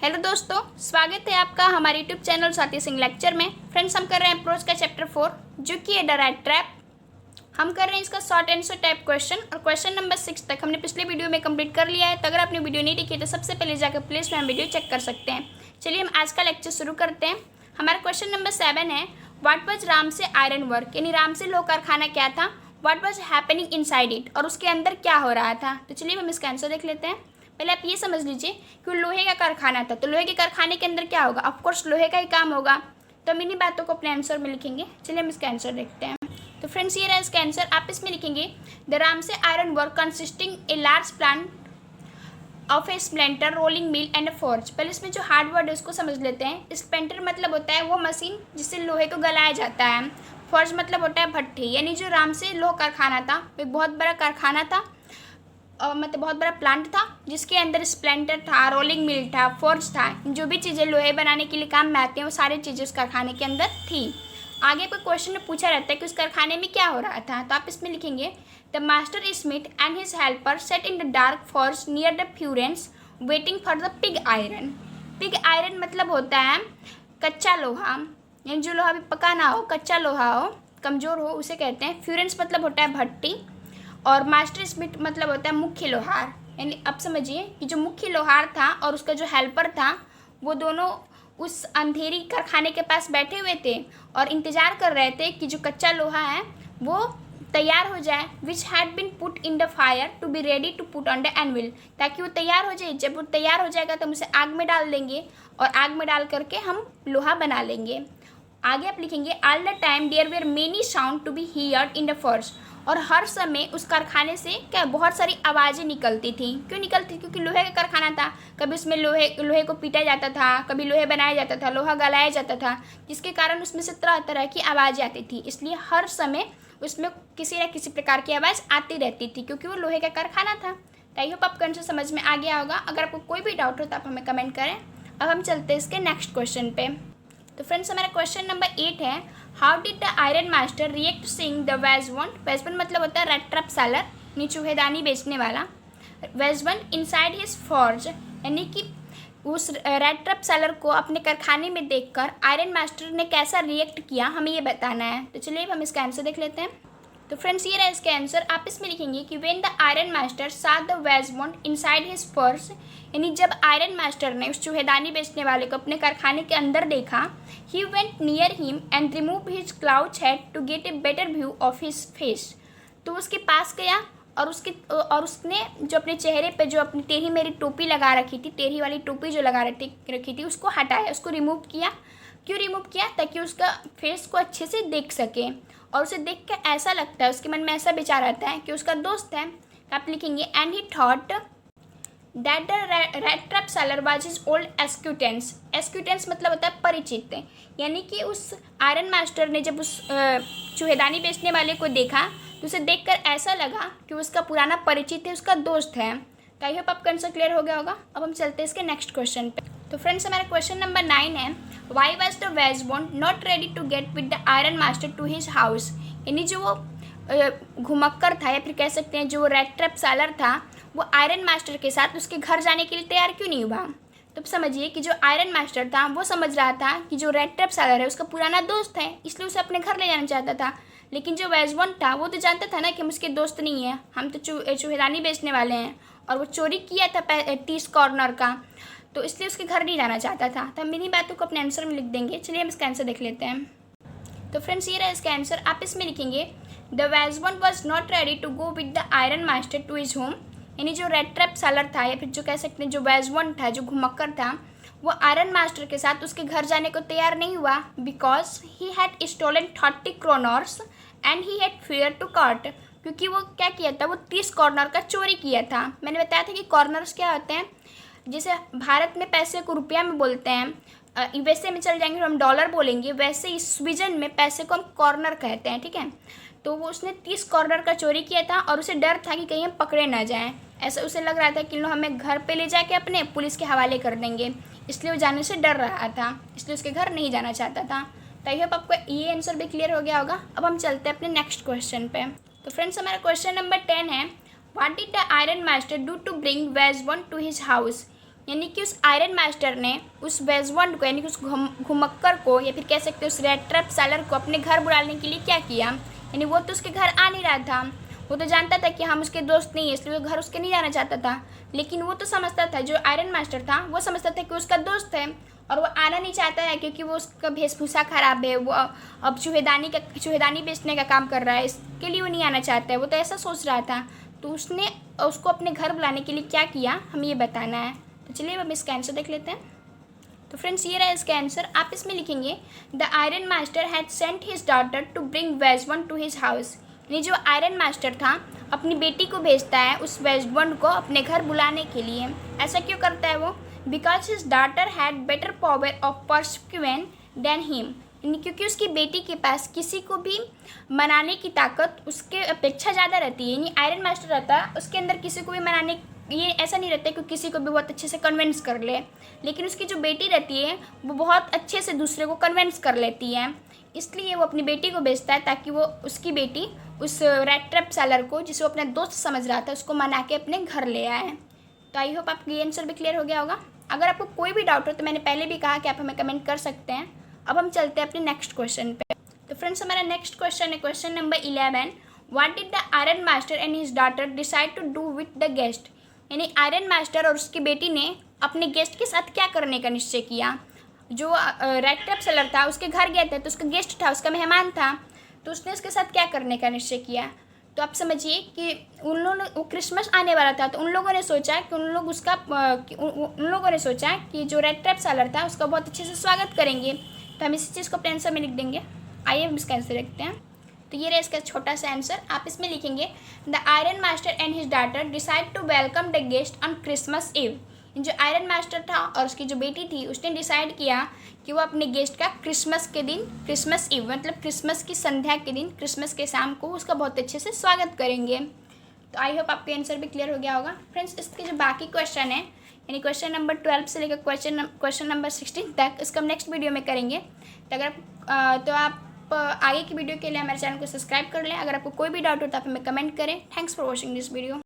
Hello दोस्तों, स्वागत है आपका हमारे YouTube channel Swati Singh lecture में। फ्रेंड्स, हम कर रहे हैं प्रोज का चैप्टर 4 जो कि है द रैट ट्रैप। हम कर रहे हैं इसका शॉर्ट आंसर टाइप क्वेश्चन और क्वेश्चन नंबर 6 तक हमने पिछले वीडियो में कंप्लीट कर लिया है। तो अगर आपने वीडियो नहीं देखी तो सबसे पहले जाकर प्लेस में हम वीडियो चेक कर सकते हैं। चलिए हम आज का लेक्चर शुरू करते हैं। हमारा क्वेश्चन नंबर 7 है, व्हाट वाज राम से आयरन वर्क, यानी राम से लोह कारखाना क्या था, what was happening inside it, और उसके अंदर क्या हो रहा था। तो चलिए हम इसका आंसर देख लेते हैं। पहले आप ये समझ लीजिए कि लोहे का कारखाना था, तो लोहे के कारखाने के अंदर क्या होगा, ऑफकोर्स लोहे का ही काम होगा। तो हम इन्हीं बातों को अपने आंसर में लिखेंगे। चलिए हम इसका आंसर देखते हैं। तो फ्रेंड्स, ये रहा इसका आंसर। आप इसमें लिखेंगे the Ramsjo iron work consisting a large plant of a smelter rolling mill and forge. पहले इसमें जो हार्ड वर्ड है उसको समझ लेते हैं। स्प्लेंटर मतलब होता है वो मशीन जिससे लोहे को गलाया जाता है। फोर्ज मतलब होता है भट्ठी। यानी जो राम से लोह कारखाना था वो एक बहुत बड़ा कारखाना था, मतलब बहुत बड़ा प्लांट था जिसके अंदर स्प्लेंटर था, रोलिंग मिल था, फोर्ज था। जो भी चीज़ें लोहे बनाने के लिए काम में आती हैं वो सारी चीज़ें उस कारखाने के अंदर थी। आगे कोई क्वेश्चन में पूछा रहता है कि उस कारखाने में क्या हो रहा था, तो आप इसमें लिखेंगे the master Smith and his helper set in the dark forge near the furans waiting for the pig iron. Pig iron मतलब होता है कच्चा लोहा, यानी जो लोहा भी पका ना हो, कच्चा लोहा हो, कमज़ोर हो, उसे कहते हैं। फ्यूरेंस मतलब होता है भट्टी, और मास्टर स्मिथ मतलब होता है मुख्य लोहार। यानी अब समझिए कि जो मुख्य लोहार था और उसका जो हेल्पर था वो दोनों उस अंधेरी कारखाने के पास बैठे हुए थे और इंतज़ार कर रहे थे कि जो कच्चा लोहा है वो तैयार हो जाए, which had been put in the fire to be ready to put on the anvil, ताकि वो तैयार हो जाए। जब वो तैयार हो जाएगा तो हम उसे आग में डाल देंगे और आग में डाल करके हम लोहा बना लेंगे। आगे आप लिखेंगे all the time there were many sound to be heard in the forest, और हर समय उस कारखाने से क्या बहुत सारी आवाज़ें निकलती थी। क्यों निकलती? क्योंकि लोहे का कारखाना था। कभी उसमें लोहे को पीटा जाता था, कभी लोहे बनाया जाता था, लोहा गलाया जाता था, जिसके कारण उसमें से तरह तरह की आवाज़ें आती थी। इसलिए हर समय उसमें किसी न किसी प्रकार की आवाज़ आती रहती थी क्योंकि वो लोहे का कारखाना था। तो आई होप आपको आंसर समझ में आ गया होगा। अगर आपको कोई भी डाउट हो तो आप हमें कमेंट करें। अब हम चलते हैं इसके नेक्स्ट क्वेश्चन पे। तो फ्रेंड्स, हमारा क्वेश्चन नंबर 8 है, how did the iron master react to seeing the vagabond. Vagabond मतलब होता है रैट ट्रैप सेलर, यानी चूहेदानी बेचने वाला। वेजवंट इनसाइड हिज फॉर्ज, यानी कि उस रैट ट्रैप सेलर को अपने कारखाने में देखकर आयरन मास्टर ने कैसा रिएक्ट किया, हमें ये बताना है। तो चलिए हम इसका आंसर देख लेते हैं। तो फ्रेंड्स, ये रहा इसका आंसर। आप इसमें लिखेंगे कि व्हेन द आयरन मास्टर सा द वेजवंट इनसाइड हिज फॉर्ज, यानी जब आयरन मास्टर ने उस चूहेदानी बेचने वाले को अपने कारखाने के अंदर देखा, he went near him and remove his slouch hat to get a better view of his face. तो उसके पास गया और उसने जो अपने चेहरे पे जो अपनी टेढ़ी मेरी टोपी लगा रखी थी, टेढ़ी वाली टोपी जो लगा रखी थी, उसको हटाया, उसको रिमूव किया। क्यों रिमूव किया? ताकि उसका फेस को अच्छे से देख सके, और उसे देख कर ऐसा लगता है, उसके मन में ऐसा विचार आता है कि उसका दोस्त है। आप लिखेंगे and he thought that the rat trap seller was his old acquaintance. Acquaintance मतलब होता है परिचित, यानी कि उस आयरन मास्टर ने जब उस चूहेदानी बेचने वाले को देखा तो उसे देखकर ऐसा लगा कि उसका पुराना परिचित है, उसका दोस्त है। तो आई होप आपका आंसर क्लियर हो गया होगा। अब हम चलते हैं इसके नेक्स्ट क्वेश्चन पे। तो फ्रेंड्स, हमारा क्वेश्चन नंबर 9 है, why was the vagabond not ready to get with the iron master to his house. यानी जो वो घुमक्कर था, या फिर कह सकते हैं जो रैट ट्रैप सेलर था, वो आयरन मास्टर के साथ उसके घर जाने के लिए तैयार क्यों नहीं हुआ। तो समझिए कि जो आयरन मास्टर था वो समझ रहा था कि जो रैट ट्रैप सेलर है उसका पुराना दोस्त है, इसलिए उसे अपने घर ले जाना चाहता था। लेकिन जो वेजवंट था वो तो जानता था ना कि हम उसके दोस्त नहीं हैं, हम तो चूहेदानी बेचने वाले हैं, और वो चोरी किया था 30 कॉर्नर का, तो इसलिए उसके घर नहीं जाना चाहता था। तो हम इन्हीं बातों को अपने आंसर में लिख देंगे। चलिए हम इसका आंसर देख लेते हैं। तो फ्रेंड्स, ये रहा इसका आंसर। आप इसमें लिखेंगे the vagabond was not ready to go with the iron master to his home. यानी जो रैट ट्रैप सेलर था, या फिर जो कह सकते हैं जो वेजवंट था, जो घुमक्कर था, वो आयरन मास्टर के साथ उसके घर जाने को तैयार नहीं हुआ, because he had stolen 30 corners and he had fear to cut. क्योंकि वो क्या किया था, वो 30 कॉर्नर का चोरी किया था। मैंने बताया था कि कॉर्नर्स क्या होते हैं, जैसे भारत में पैसे को रुपया में बोलते हैं, यूएसए में चल जाएंगे तो हम डॉलर बोलेंगे, वैसे ही स्वीडन में पैसे को हम कॉर्नर कहते हैं, ठीक है। तो वो उसने 30 कॉर्नर का चोरी किया था और उसे डर था कि कहीं हम पकड़े ना जाएं। ऐसा उसे लग रहा था कि लोग हमें घर पे ले जाके अपने पुलिस के हवाले कर देंगे, इसलिए वो जाने से डर रहा था, इसलिए उसके घर नहीं जाना चाहता था। तो आई होप आपको ये आंसर भी क्लियर हो गया होगा। अब हम चलते हैं अपने नेक्स्ट क्वेश्चन पे। तो फ्रेंड्स, हमारा क्वेश्चन नंबर 10 है, what did the iron master do to bring vagabond to his house. यानी कि उस आयरन मास्टर ने उस वेजवंड को यानी कि उस घुमक्कर को या फिर कह सकते हैं उस रेड ट्रैप सेलर को अपने घर बुलाने के लिए क्या किया। यानी वो तो उसके घर आ नहीं रहा था, वो तो जानता था कि हम उसके दोस्त नहीं है, इसलिए वो घर उसके नहीं जाना चाहता था। लेकिन वो तो समझता था, जो आयरन मास्टर था वो समझता था कि उसका दोस्त है और वो आना नहीं चाहता है क्योंकि वो उसका वेशभूषा खराब है, वो अब चूहेदानी बेचने का काम कर रहा है, इसके लिए वो नहीं आना चाहता है। वो तो ऐसा सोच रहा था, तो उसने उसको अपने घर बुलाने के लिए क्या किया हमें ये बताना है। तो चलिए अब इसका आंसर देख लेते हैं। तो फ्रेंड्स ये रहा इसका आंसर। आप इसमें लिखेंगे the iron master had sent his daughter to bring vagabond to his house. यानी जो आयरन मास्टर था अपनी बेटी को भेजता है उस वेजवंड को अपने घर बुलाने के लिए। ऐसा क्यों करता है वो? Because his daughter had better power of persuasion than him. यानी क्योंकि उसकी बेटी के पास किसी को भी मनाने की ताकत उसके अपेक्षा ज़्यादा रहती है। यानी आयरन मास्टर रहता है उसके अंदर किसी को भी मनाने, ये ऐसा नहीं रहता कि किसी को भी बहुत अच्छे से कन्विंस कर ले, लेकिन उसकी जो बेटी रहती है वो बहुत अच्छे से दूसरे को कन्विंस कर लेती है। इसलिए वो अपनी बेटी को भेजता है ताकि वो उसकी बेटी उस रेड ट्रैप सेलर को, जिसे वो अपना दोस्त समझ रहा था, उसको मना के अपने घर ले आए। तो आई होप आपको ये आंसर भी क्लियर हो गया होगा। अगर आपको कोई भी डाउट हो तो मैंने पहले भी कहा कि आप हमें कमेंट कर सकते हैं। अब हम चलते हैं अपने नेक्स्ट क्वेश्चन पे। तो फ्रेंड्स हमारा नेक्स्ट क्वेश्चन है question number 11। What did the iron master and his daughter decide to do with the guest. यानी आयरन मास्टर और उसकी बेटी ने अपने गेस्ट के साथ क्या करने का निश्चय किया। जो रेड ट्रैप सेलर था उसके घर गया था, तो उसका गेस्ट था, उसका मेहमान था, तो उसने उसके साथ क्या करने का निश्चय किया। तो आप समझिए कि उन लोगों ने, वो क्रिसमस आने वाला था, तो उन लोगों ने सोचा कि उन लोगों ने सोचा कि जो रेड ट्रैप सेलर था उसका बहुत अच्छे से स्वागत करेंगे। तो हम इसी चीज़ को अपने आंसर में लिख देंगे। आइए हम इसका आंसर लिखते हैं। तो ये रहा इसका छोटा सा आंसर। आप इसमें लिखेंगे the iron master and his daughter decide to welcome the guest on Christmas Eve. जो आयरन मास्टर था और उसकी जो बेटी थी उसने डिसाइड किया कि वो अपने गेस्ट का क्रिसमस के दिन, क्रिसमस ईव मतलब क्रिसमस की संध्या के दिन, क्रिसमस के शाम को उसका बहुत अच्छे से स्वागत करेंगे। तो आई होप आपका आंसर भी क्लियर हो गया होगा। फ्रेंड्स इसके जो बाकी क्वेश्चन है, यानी क्वेश्चन नंबर 12 से लेकर क्वेश्चन नंबर 16 तक, इसका हम नेक्स्ट वीडियो में करेंगे। तो अगर आप आगे की वीडियो के लिए हमारे चैनल को सब्सक्राइब कर लें। अगर आपको कोई भी डाउट हो तो आप हमें कमेंट करें। Thanks for watching this video.